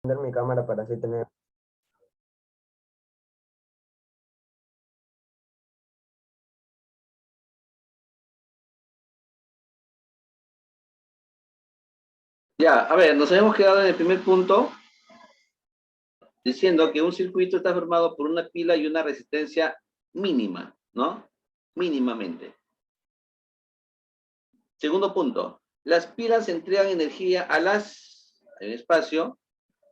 Prender mi cámara para así tener. Ya, a ver, nos habíamos quedado en el primer punto diciendo que un circuito está formado por una pila y una resistencia mínima, ¿no? Mínimamente. Segundo punto, las pilas entregan energía a el espacio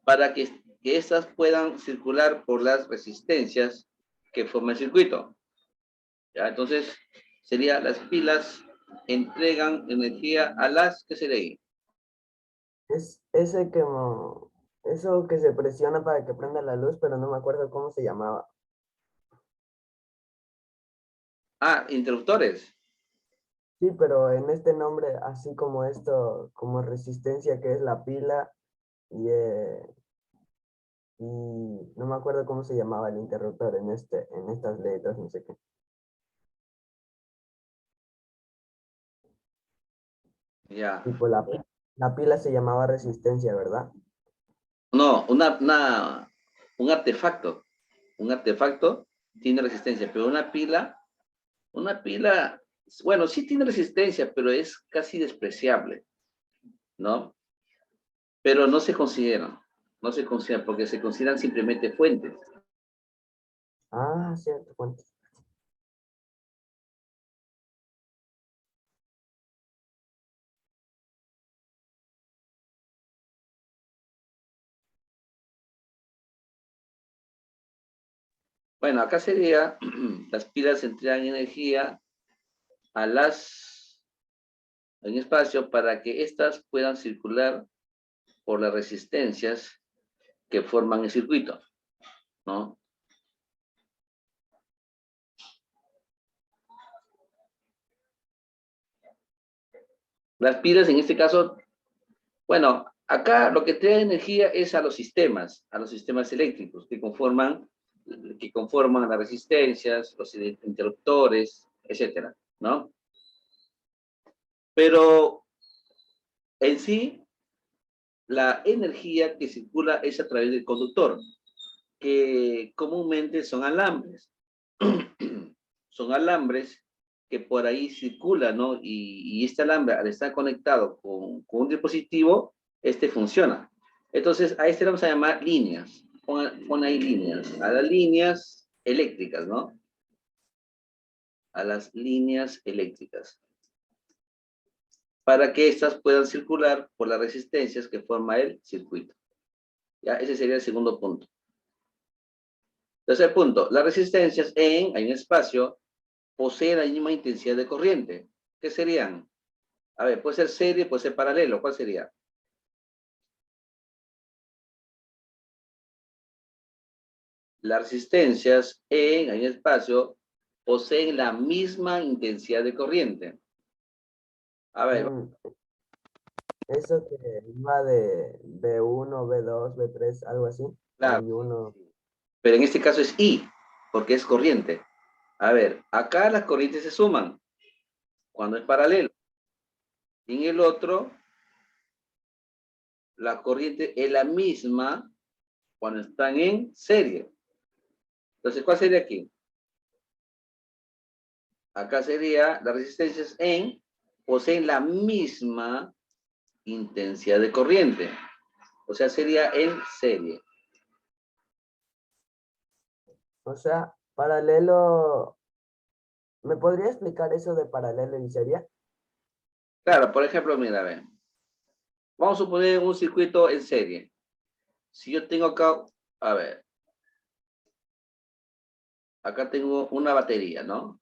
para que éstas puedan circular por las resistencias que forma el circuito. ¿Ya? Entonces, sería las pilas entregan energía a ¿qué sería ahí? Es ese que eso que se presiona para que prenda la luz, pero no me acuerdo cómo se llamaba. Ah, interruptores. Sí, pero en este nombre, así como esto, como resistencia que es la pila y no me acuerdo cómo se llamaba el interruptor en estas letras, no sé qué. Ya. Tipo la pila se llamaba resistencia, ¿verdad? No, un artefacto. Un artefacto tiene resistencia, pero una pila, bueno, sí tiene resistencia, pero es casi despreciable, ¿no? Pero no se consideran porque se consideran simplemente fuentes. Ah, cierto, fuente. Bueno, acá sería, las pilas entregan energía a en espacio para que éstas puedan circular por las resistencias que forman el circuito, ¿no? Las pilas en este caso, bueno, acá lo que trae energía es a los sistemas eléctricos que conforman las resistencias, los interruptores, etcétera, ¿no? Pero en sí, la energía que circula es a través del conductor, que comúnmente son alambres. Son alambres que por ahí circulan, ¿no? Y este alambre, al estar conectado con un dispositivo, este funciona. Entonces, a este le vamos a llamar líneas. Pon ahí líneas. A las líneas eléctricas, ¿no? A las líneas eléctricas. Para que éstas puedan circular por las resistencias que forma el circuito. Ya, ese sería el segundo punto. Tercer punto, las resistencias hay un espacio, poseen la misma intensidad de corriente. ¿Qué serían? A ver, puede ser serie, puede ser paralelo. ¿Cuál sería? Las resistencias en el espacio poseen la misma intensidad de corriente. A ver, Mm, eso que iba de B1, B2, B3, algo así. claro. Hay uno. Pero en este caso es I, porque es corriente. A ver, acá las corrientes se suman cuando es paralelo. Y en el otro, la corriente es la misma cuando están en serie. Entonces, ¿cuál sería aquí? Acá sería las resistencias poseen la misma intensidad de corriente. O sea, sería en serie. O sea, paralelo. ¿Me podría explicar eso de paralelo y serie? Claro, por ejemplo, mira, a ver. Vamos a suponer un circuito en serie. Si yo tengo acá, a ver, acá tengo una batería, ¿no?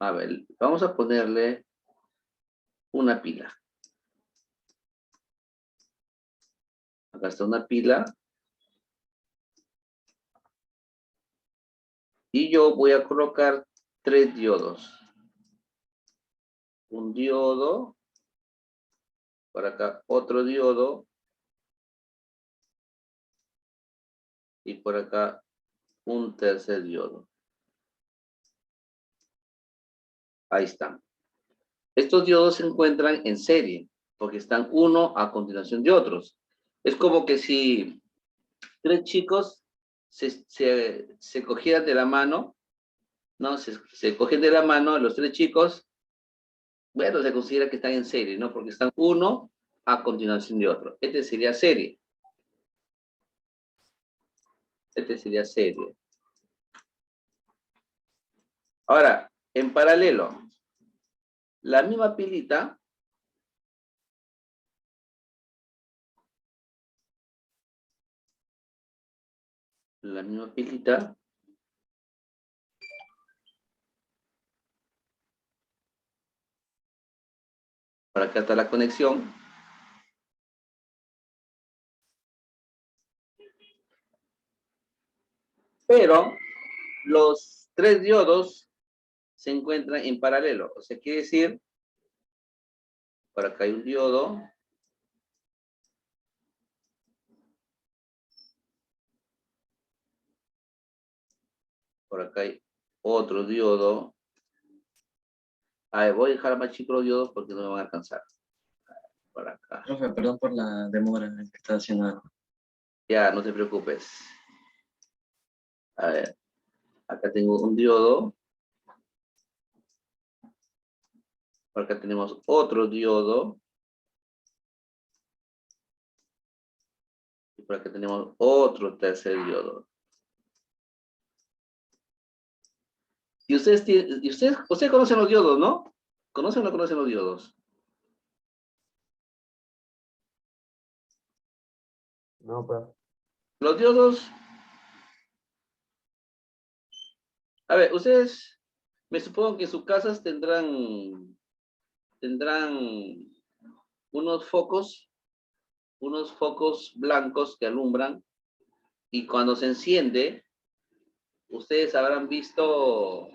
A ver, vamos a ponerle una pila. Acá está una pila. Y yo voy a colocar 3 diodos. Un diodo, por acá otro diodo, y por acá un tercer diodo. Ahí están. Estos diodos se encuentran en serie. porque están uno a continuación de otros. Es como que si tres chicos se cogieran de la mano, ¿no? Se cogen de la mano los tres chicos, bueno, se considera que están en serie, ¿no? Porque están uno a continuación de otro. Este sería serie. Este sería serie. Ahora, en paralelo, la misma pilita, para acá está la conexión. Pero los tres diodos se encuentran en paralelo. O sea, quiere decir, por acá hay un diodo. Por acá hay otro diodo. A ver, voy a dejar más chicos los diodos porque no me van a alcanzar. Por acá. Profe, perdón por la demora en que estaba haciendo algo. Ya, no te preocupes. A ver, acá tengo un diodo. Por acá tenemos otro diodo. Y por acá tenemos otro tercer diodo. Y ustedes conocen los diodos, ¿no? ¿Conocen o no conocen los diodos? No, profe. Los diodos. A ver, ustedes, me supongo que en sus casas tendrán unos focos blancos que alumbran, y cuando se enciende, ustedes habrán visto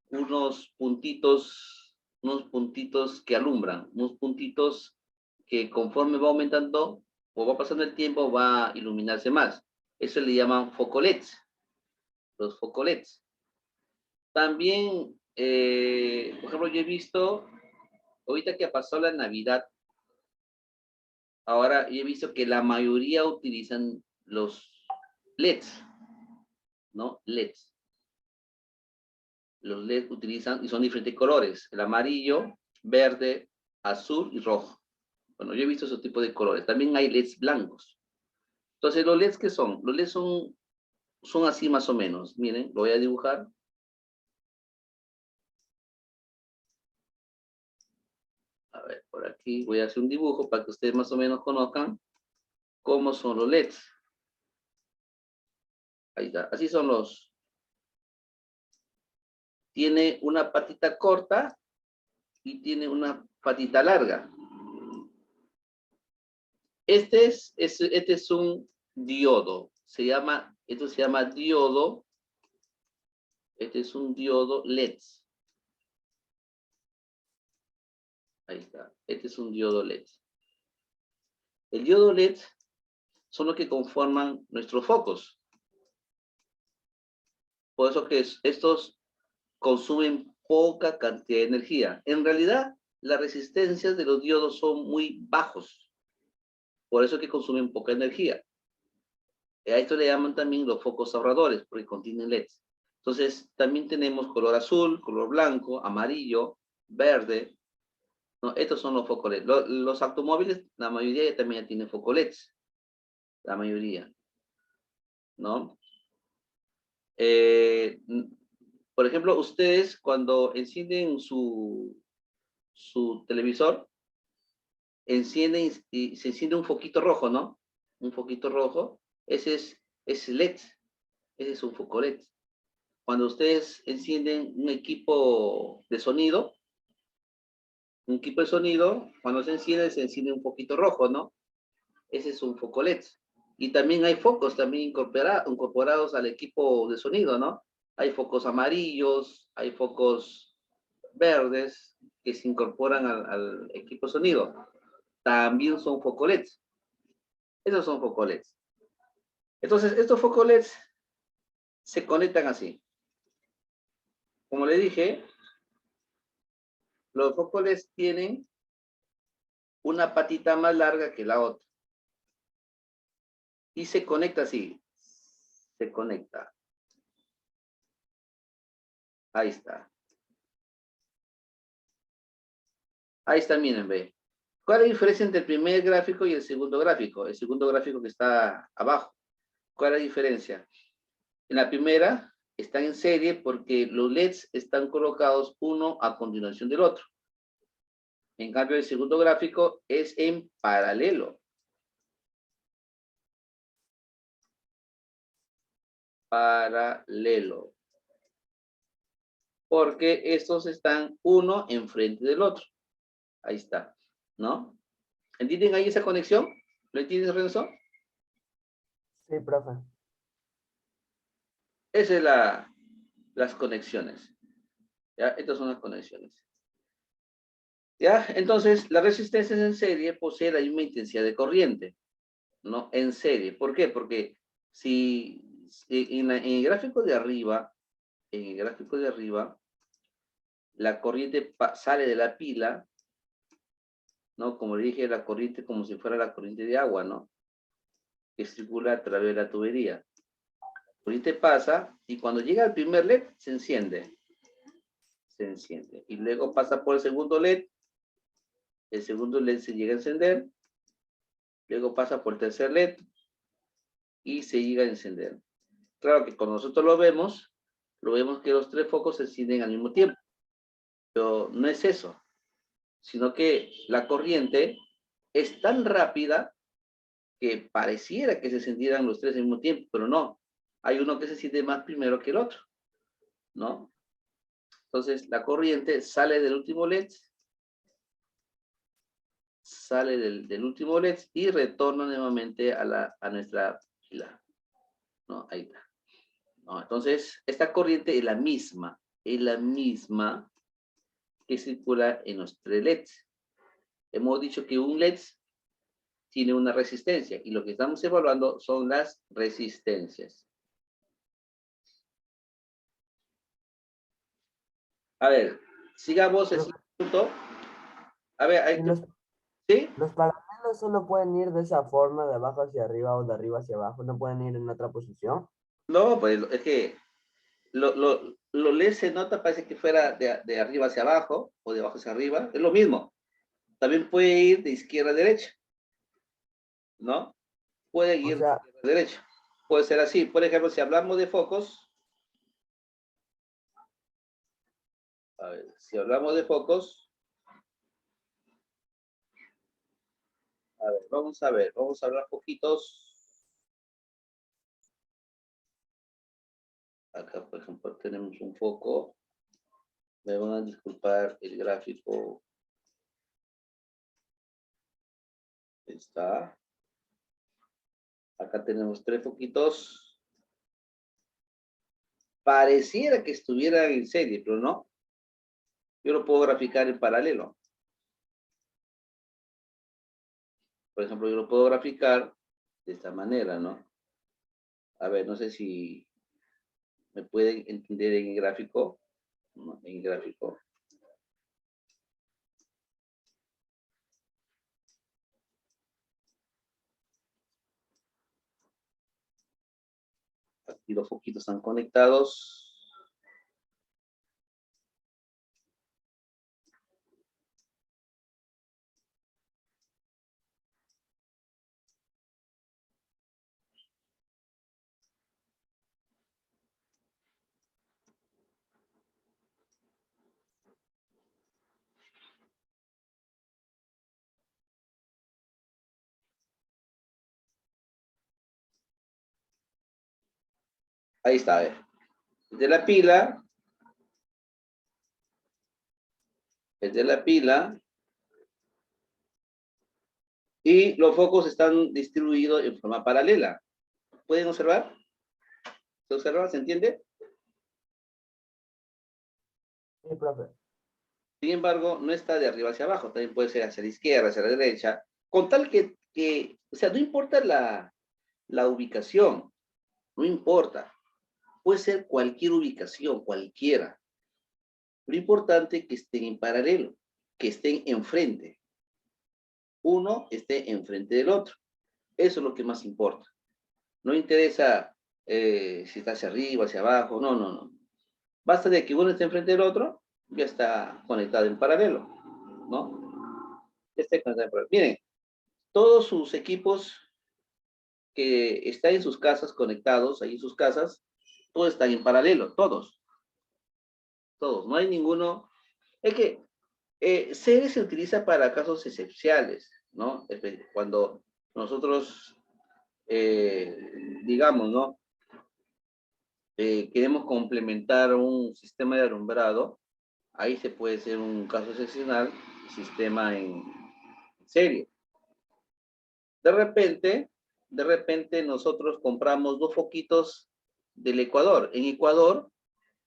unos puntitos que alumbran, unos puntitos que conforme va aumentando o va pasando el tiempo va a iluminarse más. Eso le llaman focolets, los focolets. También, por ejemplo, yo he visto, ahorita que pasó la Navidad, ahora yo he visto que la mayoría utilizan los LEDs, ¿no? LEDs. Los LEDs utilizan y son diferentes colores, el amarillo, verde, azul y rojo. Bueno, yo he visto ese tipo de colores. También hay LEDs blancos. Entonces, ¿los LEDs qué son? Los LEDs son así más o menos. Miren, lo voy a dibujar. A ver, por aquí voy a hacer un dibujo para que ustedes más o menos conozcan cómo son los LEDs. Ahí está. Así son los. Tiene una patita corta y tiene una patita larga. Este es un diodo. Esto se llama diodo. Este es un diodo LED. Ahí está. Este es un diodo LED. El diodo LED son los que conforman nuestros focos. Por eso que estos consumen poca cantidad de energía. En realidad, las resistencias de los diodos son muy bajos. Por eso que consumen poca energía. A esto le llaman también los focos ahorradores, porque contienen LEDs. Entonces, también tenemos color azul, color blanco, amarillo, verde. ¿No? Estos son los focos LED. Los automóviles, la mayoría ya también tienen focos LEDs. La mayoría. ¿No? Por ejemplo, ustedes cuando encienden su televisor, encienden y se enciende un foquito rojo, ¿no? Un foquito rojo. Ese es LED. Ese es un foco LED. Cuando ustedes encienden un equipo de sonido, cuando se enciende un poquito rojo, ¿no? Ese es un foco LED. Y también hay focos también incorporados al equipo de sonido, ¿no? Hay focos amarillos, hay focos verdes que se incorporan al equipo de sonido. También son focos LED. Esos son focos LED. Entonces, estos focos LED se conectan así. Como le dije, Los focos LED tienen una patita más larga que la otra. Y se conecta así. Se conecta. Ahí está. Ahí está, miren, ve. ¿Cuál es la diferencia entre el primer gráfico y el segundo gráfico? El segundo gráfico que está abajo. ¿Cuál es la diferencia? En la primera están en serie porque los LEDs están colocados uno a continuación del otro. En cambio, el segundo gráfico es en paralelo. Paralelo. Porque estos están uno enfrente del otro. Ahí está, ¿no? ¿Entienden ahí esa conexión? ¿Lo entiendes, Renzo? Sí, profe. Esas son las conexiones. ¿Ya? Estas son las conexiones. ¿Ya? Entonces, las resistencias en serie poseen la misma intensidad de corriente, ¿no? En serie. ¿Por qué? Porque si en el gráfico de arriba, la corriente sale de la pila, ¿no? Como le dije, la corriente como si fuera la corriente de agua, ¿no? Que circula a través de la tubería. La corriente pasa y cuando llega al primer LED se enciende. Se enciende. Y luego pasa por el segundo LED. El segundo LED se llega a encender. Luego pasa por el tercer LED y se llega a encender. Claro que cuando nosotros lo vemos que los tres focos se encienden al mismo tiempo. Pero no es eso, sino que la corriente es tan rápida que pareciera que se encendieran los tres al mismo tiempo, pero no. Hay uno que se enciende más primero que el otro, ¿no? Entonces, la corriente sale del último LED, último LED y retorna nuevamente a nuestra pila, ¿no? Ahí está. ¿No? Entonces, esta corriente es la misma que circula en los tres LEDs. Hemos dicho que un LED tiene una resistencia y lo que estamos evaluando son las resistencias. A ver, sigamos el siguiente punto. A ver, Y ¿sí? los paralelos solo pueden ir de esa forma, de abajo hacia arriba o de arriba hacia abajo, no pueden ir en otra posición. No, pues es que lo LED se nota, parece que fuera de arriba hacia abajo o de abajo hacia arriba, es lo mismo. También puede ir de izquierda a derecha, ¿no? Puede O ir de sea, izquierda a derecha. Puede ser así. Por ejemplo, si hablamos de focos, a ver, si hablamos de focos, a ver, vamos a hablar poquitos. Acá, por ejemplo, tenemos un foco. Me van a disculpar el gráfico. Está. Acá tenemos tres foquitos. Pareciera que estuvieran en serie, pero no. Yo lo puedo graficar en paralelo. Por ejemplo, yo lo puedo graficar de esta manera, ¿no? A ver, no sé si me pueden entender en el gráfico. ¿No? En el gráfico. Aquí los foquitos están conectados. Ahí está, a ver. De la pila. Es de la pila. Y los focos están distribuidos en forma paralela. ¿Pueden observar? ¿Se observa? ¿Se entiende? sí, profe. Sin embargo, no está de arriba hacia abajo. También puede ser hacia la izquierda, hacia la derecha. Con tal que o sea, no importa la ubicación. No importa. Puede ser cualquier ubicación, cualquiera. Lo importante es que estén en paralelo. que estén enfrente. Uno esté enfrente del otro. Eso es lo que más importa. No interesa si está hacia arriba, hacia abajo, no, no, no. Basta de que uno esté enfrente del otro, ya está conectado en paralelo, ¿no? Ya está conectado en paralelo. Miren, todos sus equipos que están en sus casas, conectados ahí en sus casas, todos están en paralelo, todos. Todos, no hay ninguno. Es que serie se utiliza para casos excepcionales, ¿no? Cuando nosotros, digamos, ¿no? Queremos complementar un sistema de alumbrado, ahí se puede ser un caso excepcional, sistema en serie. De repente nosotros compramos dos foquitos del Ecuador. En Ecuador,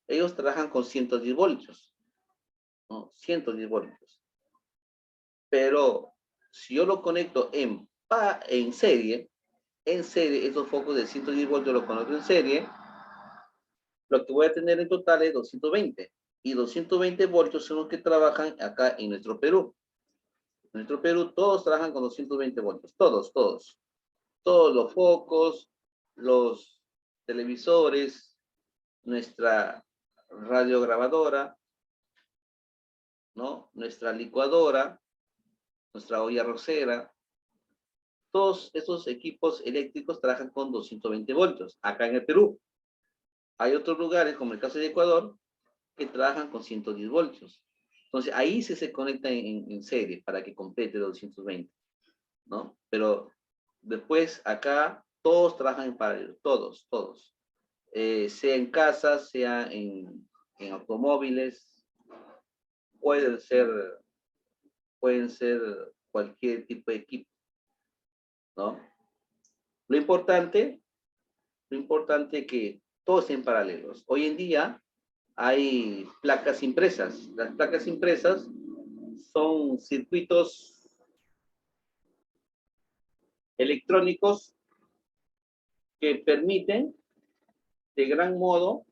ellos trabajan con 110 voltios, ¿no? 110 voltios. Pero si yo lo conecto en serie, esos focos de 110 voltios los conecto en serie, lo que voy a tener en total es 220. Y 220 voltios son los que trabajan acá en nuestro Perú. En nuestro Perú todos trabajan con 220 voltios. Todos, todos. Todos los focos, los televisores, nuestra radiograbadora, ¿no? Nuestra licuadora, nuestra olla arrocera. Todos esos equipos eléctricos trabajan con 220 voltios, acá en el Perú. Hay otros lugares, como el caso de Ecuador, que trabajan con 110 voltios. Entonces, ahí se conecta en serie para que complete los 220, ¿no? Pero después, acá, todos trabajan en paralelo, todos, todos. Sea en casas, sea en automóviles, pueden ser cualquier tipo de equipo, ¿no? Lo importante es que todos estén paralelos. Hoy en día hay placas impresas. Las placas impresas son circuitos electrónicos que permiten, de gran modo,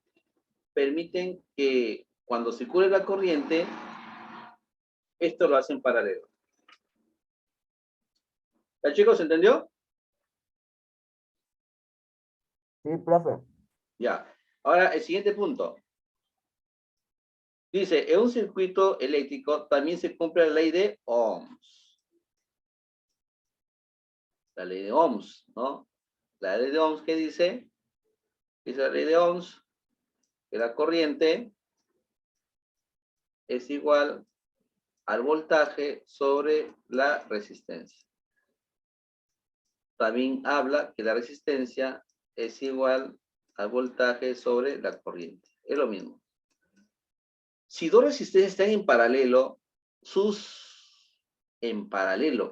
permiten que cuando circule la corriente, esto lo hacen paralelo. ¿Ya, chicos, entendió? Sí, profe. Ya. Ahora, el siguiente punto. Dice, en un circuito eléctrico también se cumple la ley de Ohms. La ley de Ohms, ¿no? La ley de Ohms, ¿qué dice? Dice la ley de Ohms que la corriente es igual al voltaje sobre la resistencia. También habla que la resistencia es igual al voltaje sobre la corriente. Es lo mismo. Si dos resistencias están en paralelo,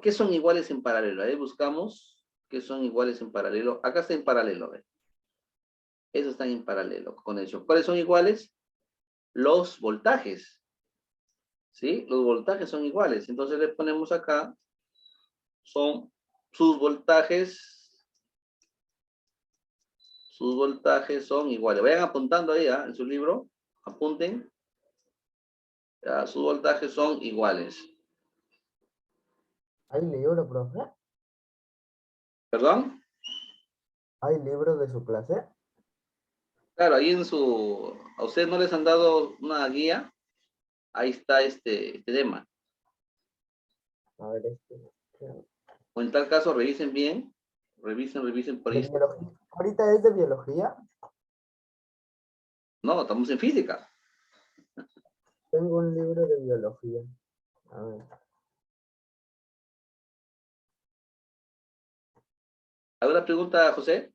¿qué son iguales en paralelo? Ahí buscamos qué son iguales en paralelo. Acá está en paralelo, ¿ve? Esos están en paralelo, conexión. ¿Cuáles son iguales? Los voltajes. ¿Sí? Los voltajes son iguales. Entonces le ponemos acá, son sus voltajes son iguales. Vayan apuntando ahí, en su libro, apunten. Ya, sus voltajes son iguales. ¿Hay libro, profe? ¿Perdón? ¿Hay libro de su clase? Claro, ahí a ustedes no les han dado una guía, ahí está este tema. A ver, O en tal caso, revisen bien, revisen por ¿de ahí. biología? ¿Ahorita es de biología? No, estamos en física. Tengo un libro de biología. A ver. ¿Alguna pregunta, José?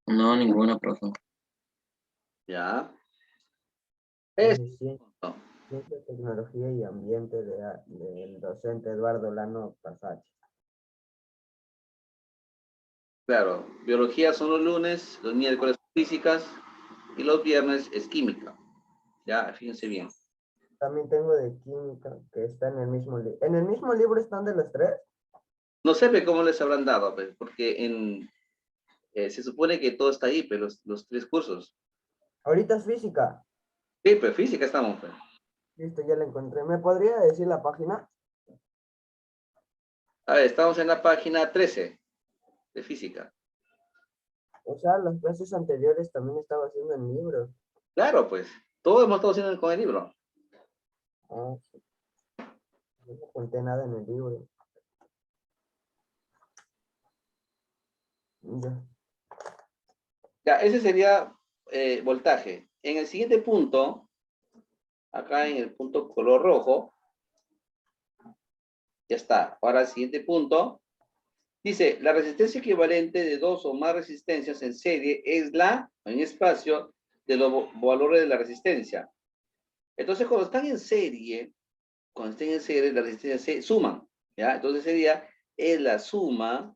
No, ninguna, profe. Ya. No. Ciencia, Tecnología y Ambiente del docente Eduardo Lano Pasache. Claro, biología son los lunes, los miércoles físicas y los viernes es química. Ya, fíjense bien. También tengo de química, que está en el mismo libro. ¿En el mismo libro están de los tres? No sé cómo les habrán dado, pues, porque se supone que todo está ahí, pero los tres cursos. Ahorita es física. Sí, pues física estamos, pues. Listo, ya la encontré. ¿Me podría decir la página? A ver, estamos en la página 13 de física. O sea, las clases anteriores también estaba haciendo en libro. Claro, pues. Todo hemos estado haciendo con el libro. Ah, sí, no apunté nada en el libro. Ya. Ya, ese sería voltaje. En el siguiente punto, acá en el punto color rojo, ya está. Ahora el siguiente punto. Dice, la resistencia equivalente de dos o más resistencias en serie es la, en espacio, de los valores de la resistencia. Entonces, cuando están en serie, cuando estén en serie, las resistencias se suman, ¿ya? Entonces sería, es la suma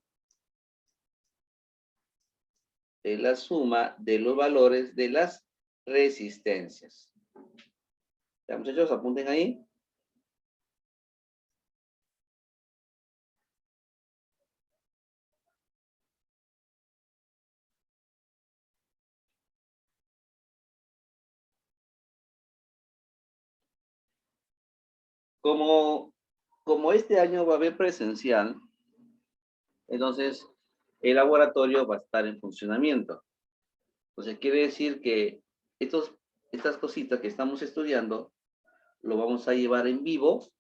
de los valores de las resistencias. ¿Ya, muchachos? Apunten ahí. Como este año va a haber presencial, entonces el laboratorio va a estar en funcionamiento. Entonces quiere decir que estas cositas que estamos estudiando, lo vamos a llevar en vivo,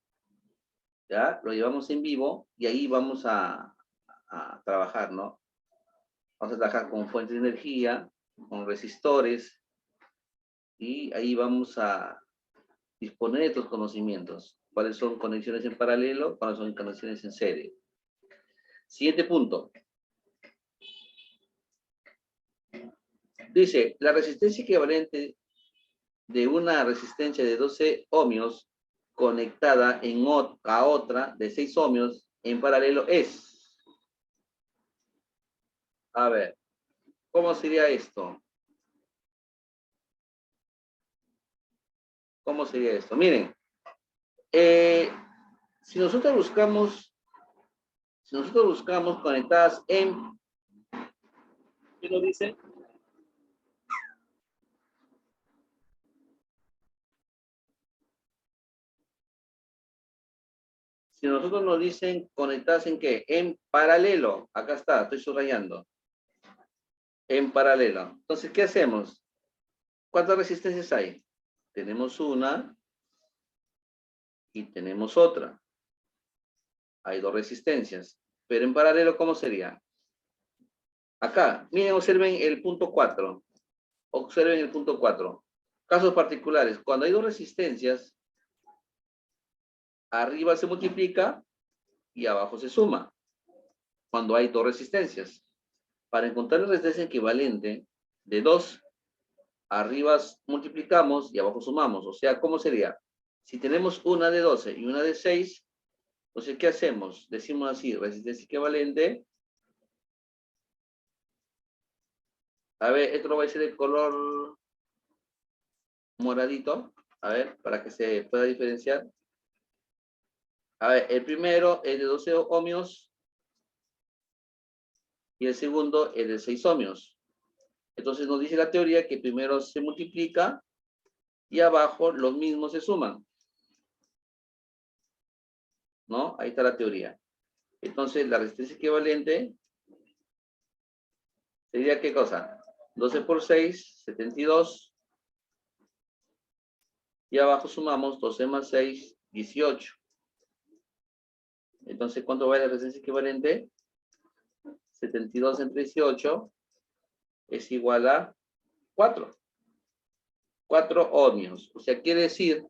¿ya? Lo llevamos en vivo y ahí vamos a trabajar, ¿no? Vamos a trabajar con fuentes de energía, con resistores, y ahí vamos a disponer de estos conocimientos. ¿Cuáles son conexiones en paralelo? ¿Cuáles son conexiones en serie? Siguiente punto. Dice, la resistencia equivalente de una resistencia de 12 ohmios conectada a otra de 6 ohmios en paralelo es. A ver, ¿cómo sería esto? ¿Cómo sería esto? Miren, eh, si nosotros buscamos conectadas en, ¿qué nos dice? Si nosotros nos dicen conectadas en qué? En paralelo. Acá está, estoy subrayando. En paralelo. Entonces, ¿qué hacemos? ¿Cuántas resistencias hay? Tenemos una y tenemos otra. Hay dos resistencias. Pero en paralelo, ¿cómo sería? Acá, miren, observen el punto 4. Observen el punto 4. Casos particulares. Cuando hay dos resistencias, arriba se multiplica y abajo se suma. Cuando hay dos resistencias. Para encontrar la resistencia equivalente de 2, arriba multiplicamos y abajo sumamos. O sea, ¿cómo sería? Si tenemos una de 12 y una de 6, entonces, ¿qué hacemos? Decimos así, resistencia equivalente. A ver, esto lo voy a hacer de color moradito. A ver, para que se pueda diferenciar. A ver, el primero es de 12 ohmios y el segundo es de 6 ohmios. Entonces nos dice la teoría que primero se multiplica y abajo los mismos se suman. ¿No? Ahí está la teoría. Entonces la resistencia equivalente sería ¿qué cosa? 12 por 6, 72. Y abajo sumamos 12 más 6, 18. Entonces, ¿cuánto vale la resistencia equivalente? 72 entre 18 es igual a 4. 4 ohmios. O sea, quiere decir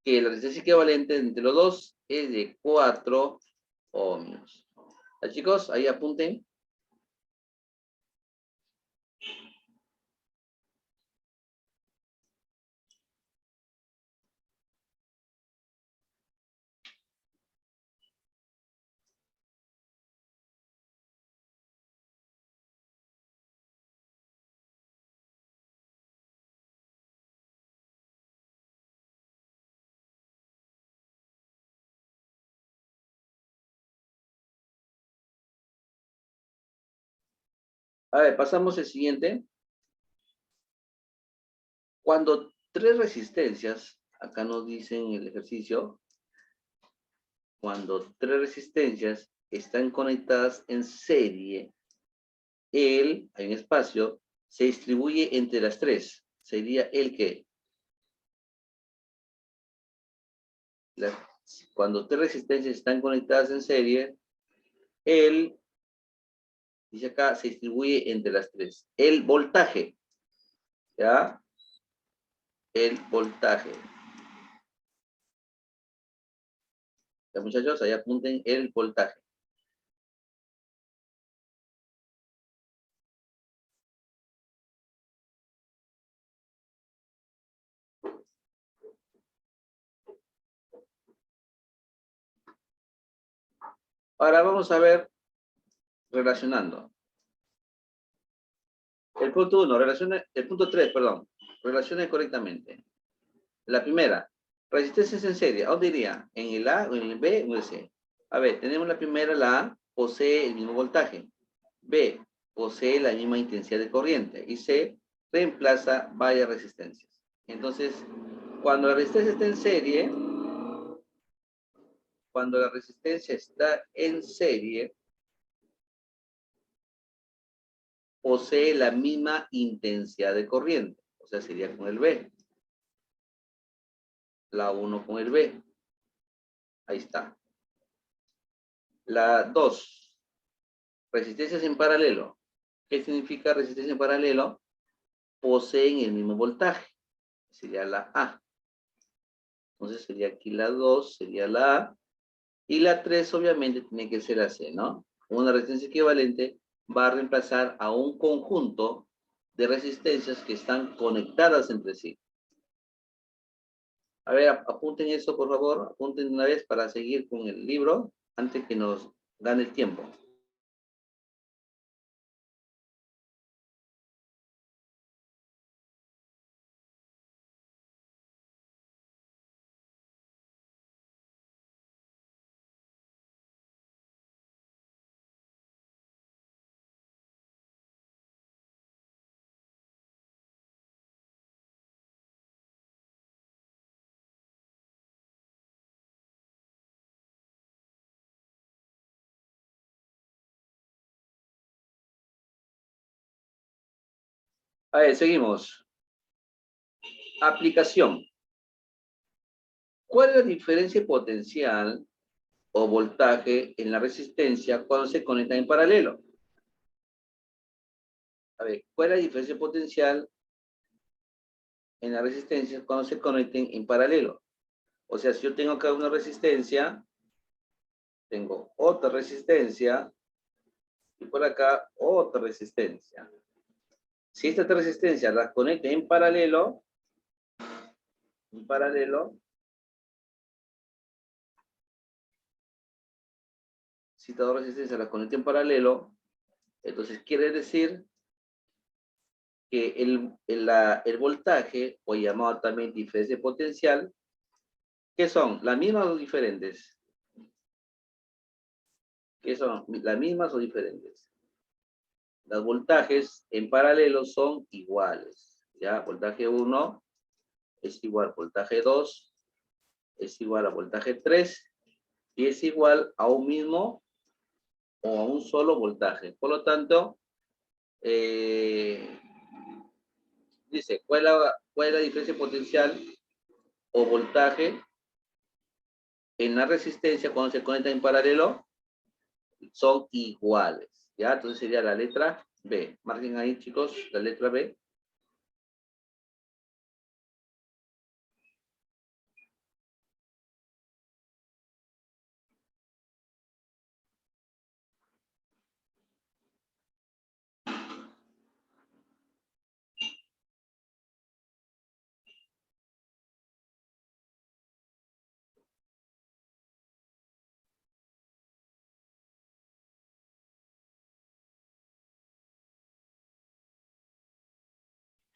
que la resistencia equivalente entre los dos es de 4 ohmios. ¿Ya, chicos? Ahí apunten. A ver, pasamos al siguiente. Cuando tres resistencias, acá nos dicen el ejercicio, cuando tres resistencias están conectadas en serie, hay un espacio, se distribuye entre las tres. Sería el que, cuando tres resistencias están conectadas en serie, dice acá, se distribuye entre las tres. El voltaje, ¿ya? El voltaje. Ya, muchachos, ahí apunten el voltaje. Ahora vamos a ver relacionando. El punto 1, el punto 3, perdón. Relacione correctamente. La primera, resistencias en serie. ¿A dónde iría? ¿En el A, o en el B o en el C? A ver, tenemos la primera, la A, posee el mismo voltaje. B, posee la misma intensidad de corriente. Y C, reemplaza varias resistencias. Entonces, cuando la resistencia está en serie, posee la misma intensidad de corriente. O sea, sería con el B. La 1 con el B. Ahí está. La 2. Resistencias en paralelo. ¿Qué significa resistencia en paralelo? Poseen el mismo voltaje. Sería la A. Entonces sería aquí la 2, sería la A. Y la 3 obviamente tiene que ser la C, ¿no? Una resistencia equivalente va a reemplazar a un conjunto de resistencias que están conectadas entre sí. A ver, apunten eso, por favor. Apunten una vez para seguir con el libro antes que nos gane el tiempo. A ver, seguimos. Aplicación. ¿Cuál es la diferencia potencial o voltaje en la resistencia cuando se conectan en paralelo? A ver, ¿cuál es la diferencia potencial en la resistencia cuando se conecten en paralelo? O sea, si yo tengo acá una resistencia, tengo otra resistencia, y por acá otra resistencia. Si estas tres resistencias las conecto en paralelo, si estas dos resistencias las conecto en paralelo, entonces quiere decir que el voltaje, o llamado también diferencia potencial, ¿qué son? ¿Las mismas o diferentes? ¿Qué son? ¿Las mismas o diferentes? Los voltajes en paralelo son iguales. ¿Ya? Voltaje 1 es igual a voltaje 2, es igual a voltaje 3, y es igual a un mismo o a un solo voltaje. Por lo tanto, dice, ¿cuál es la diferencia potencial o voltaje en la resistencia cuando se conectan en paralelo? Son iguales. ¿Ya? Entonces sería la letra B. Marquen ahí, chicos, la letra B.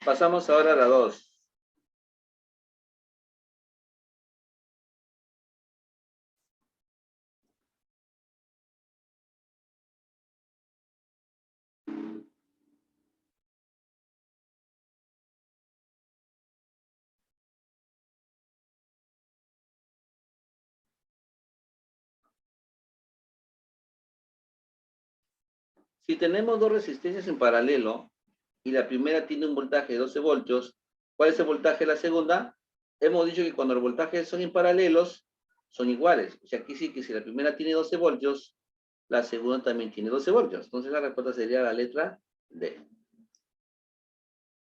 Pasamos ahora a la 2. Si tenemos dos resistencias en paralelo y la primera tiene un voltaje de 12 voltios, ¿cuál es el voltaje de la segunda? Hemos dicho que cuando los voltajes son en paralelos, son iguales. O sea, aquí sí que si la primera tiene 12 voltios, la segunda también tiene 12 voltios. Entonces la respuesta sería la letra D.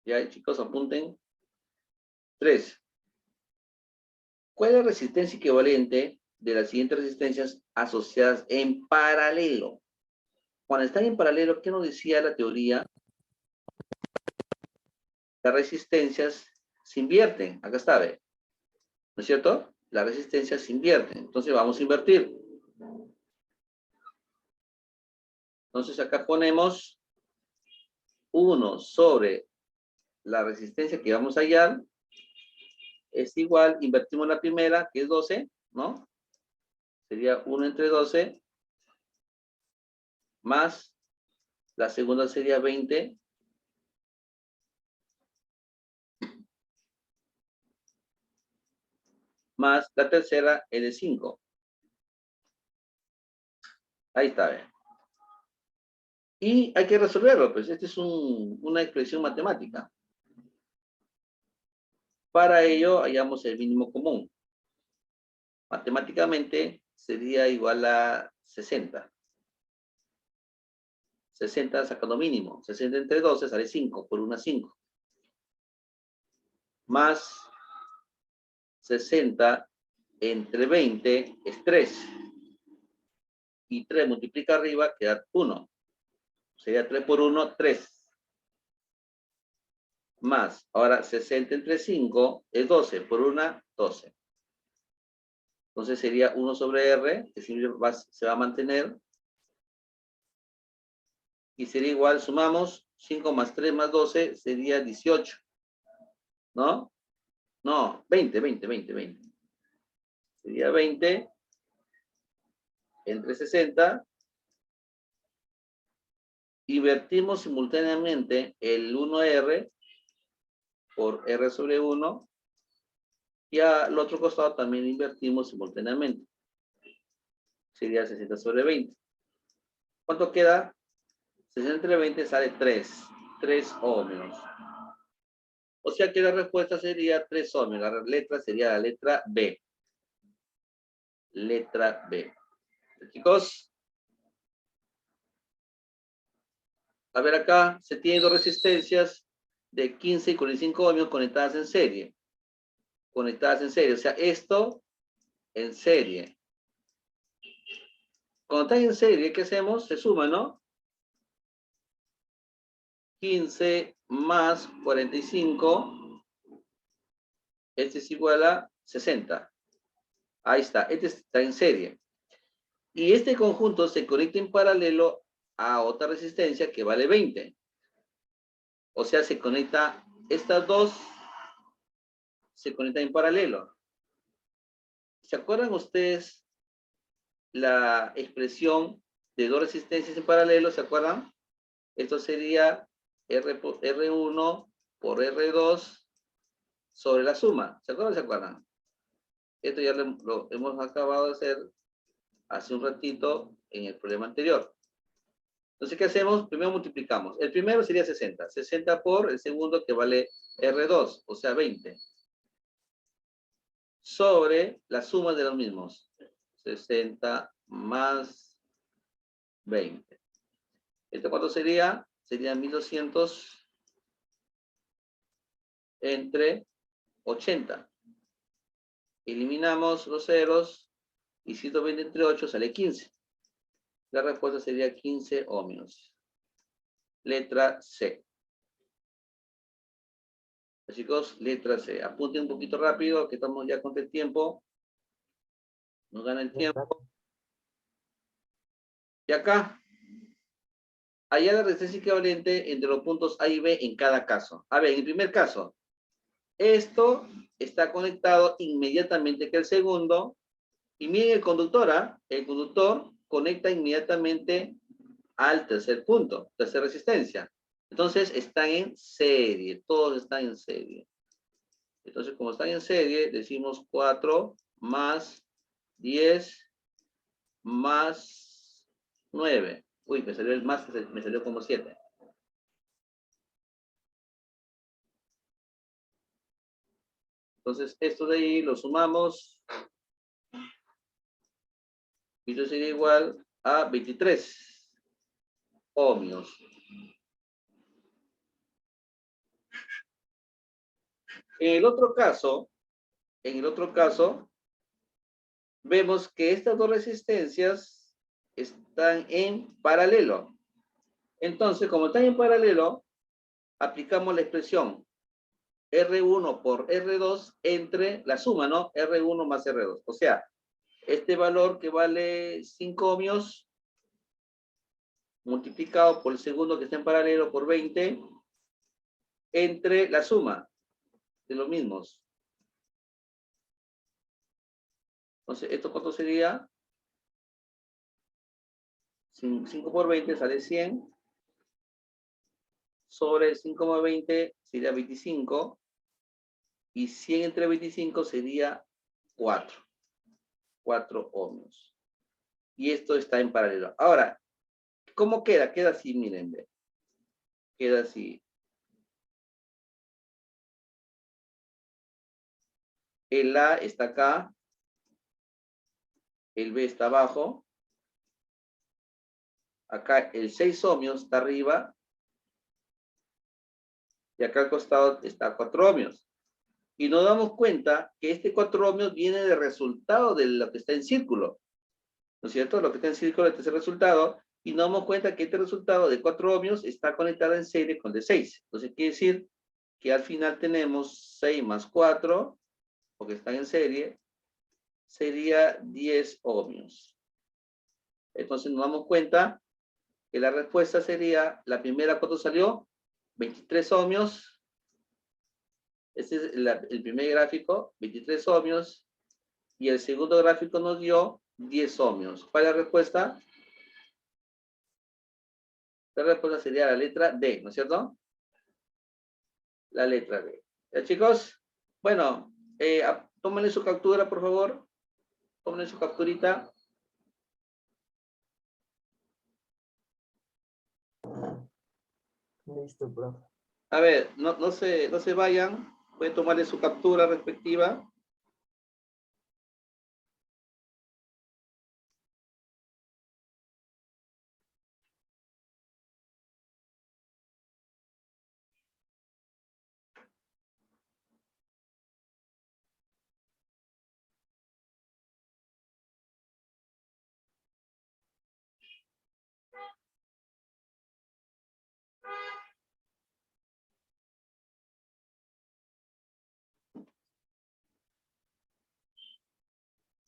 Ya, chicos, apunten. 3. ¿Cuál es la resistencia equivalente de las siguientes resistencias asociadas en paralelo? Cuando están en paralelo, ¿qué nos decía la teoría? Las resistencias se invierten. Acá está, ¿ve? ¿No es cierto? Las resistencias se invierten. Entonces vamos a invertir. Entonces acá ponemos 1 sobre la resistencia que vamos a hallar. Es igual, invertimos la primera, que es 12, ¿no? Sería 1 entre 12, más la segunda sería 20, más la tercera es de 5. Ahí está, ¿ve? Y hay que resolverlo, pues esta es una expresión matemática. Para ello, hallamos el mínimo común. Matemáticamente sería igual a 60. 60 sacando mínimo. 60 entre 12 sale 5, por 1 5. Más 60 entre 20 es 3. Y 3 multiplica arriba, queda 1. Sería 3 por 1, 3. Más, ahora 60 entre 5 es 12, por 1, 12. Entonces sería 1 sobre R, que siempre se va a mantener. Y sería igual, sumamos, 5 más 3 más 12 sería 18. ¿No? No, 20. Sería 20 entre 60. Invertimos simultáneamente el 1R por R sobre 1. Y al otro costado también invertimos simultáneamente. Sería 60 sobre 20. ¿Cuánto queda? 60 entre 20 sale 3. 3 ohmios. O sea que la respuesta sería 3 ohmios. La letra sería la letra B. Letra B. Chicos, a ver acá, se tienen dos resistencias de 15 y 45 ohmios conectadas en serie. Conectadas en serie. O sea, esto en serie. Cuando están en serie, ¿qué hacemos? Se suma, ¿no? 15 más 45. Este es igual a 60. Ahí está. Este está en serie. Y este conjunto se conecta en paralelo a otra resistencia que vale 20. O sea, se conecta, estas dos se conectan en paralelo. ¿Se acuerdan ustedes la expresión de dos resistencias en paralelo? ¿Se acuerdan? Esto sería R1 por R2 sobre la suma. ¿Se acuerdan o se acuerdan? Esto ya lo hemos acabado de hacer hace un ratito en el problema anterior. Entonces, ¿qué hacemos? Primero multiplicamos. El primero sería 60. 60 por el segundo que vale R2, o sea, 20. Sobre la suma de los mismos. 60 más 20. ¿Esto cuánto sería? Sería 1200 entre 80. Eliminamos los ceros y 120 entre 8 sale 15. La respuesta sería 15 ohmios. Letra C. Chicos, letra C. Apunten un poquito rápido, que estamos ya con el tiempo. Nos gana el tiempo. Y acá, hallar la resistencia equivalente entre los puntos A y B en cada caso. A ver, en el primer caso, esto está conectado inmediatamente que el segundo. Y miren el conductor, ¿ah? El conductor conecta inmediatamente al tercer punto, tercera resistencia. Entonces, están en serie, todos están en serie. Entonces, como están en serie, decimos 4 más 10 más 9. Uy, me salió el más, me salió como 7. Entonces, esto de ahí lo sumamos. Y eso sería igual a 23 ohmios. En el otro caso, vemos que estas dos resistencias están en paralelo. Entonces, como están en paralelo, aplicamos la expresión R1 por R2 entre la suma, ¿no? R1 más R2. O sea, este valor que vale 5 ohmios multiplicado por el segundo que está en paralelo por 20 entre la suma de los mismos. Entonces, ¿esto cuánto sería? 5 por 20 sale 100. Sobre 5 más 20 sería 25. Y 100 entre 25 sería 4. 4 ohmios. Y esto está en paralelo. Ahora, ¿cómo queda? Queda así, miren. Ve. Queda así. El A está acá. El B está abajo. Acá el 6 ohmios está arriba. Y acá al costado está 4 ohmios. Y nos damos cuenta que este 4 ohmios viene de resultado de lo que está en círculo. ¿No es cierto? Lo que está en círculo es el resultado. Y nos damos cuenta que este resultado de 4 ohmios está conectado en serie con el de 6. Entonces quiere decir que al final tenemos 6 más 4, porque están en serie, sería 10 ohmios. Entonces nos damos cuenta que la respuesta sería, la primera, ¿cuánto salió? 23 ohmios. Este es el primer gráfico, 23 ohmios. Y el segundo gráfico nos dio 10 ohmios. ¿Cuál es la respuesta? La respuesta sería la letra D, ¿no es cierto? La letra D. ¿Ya, chicos? Bueno, tómenle su captura, por favor. Tómenle su capturita. Listo, profe. A ver, no se vayan. Pueden tomarle su captura respectiva.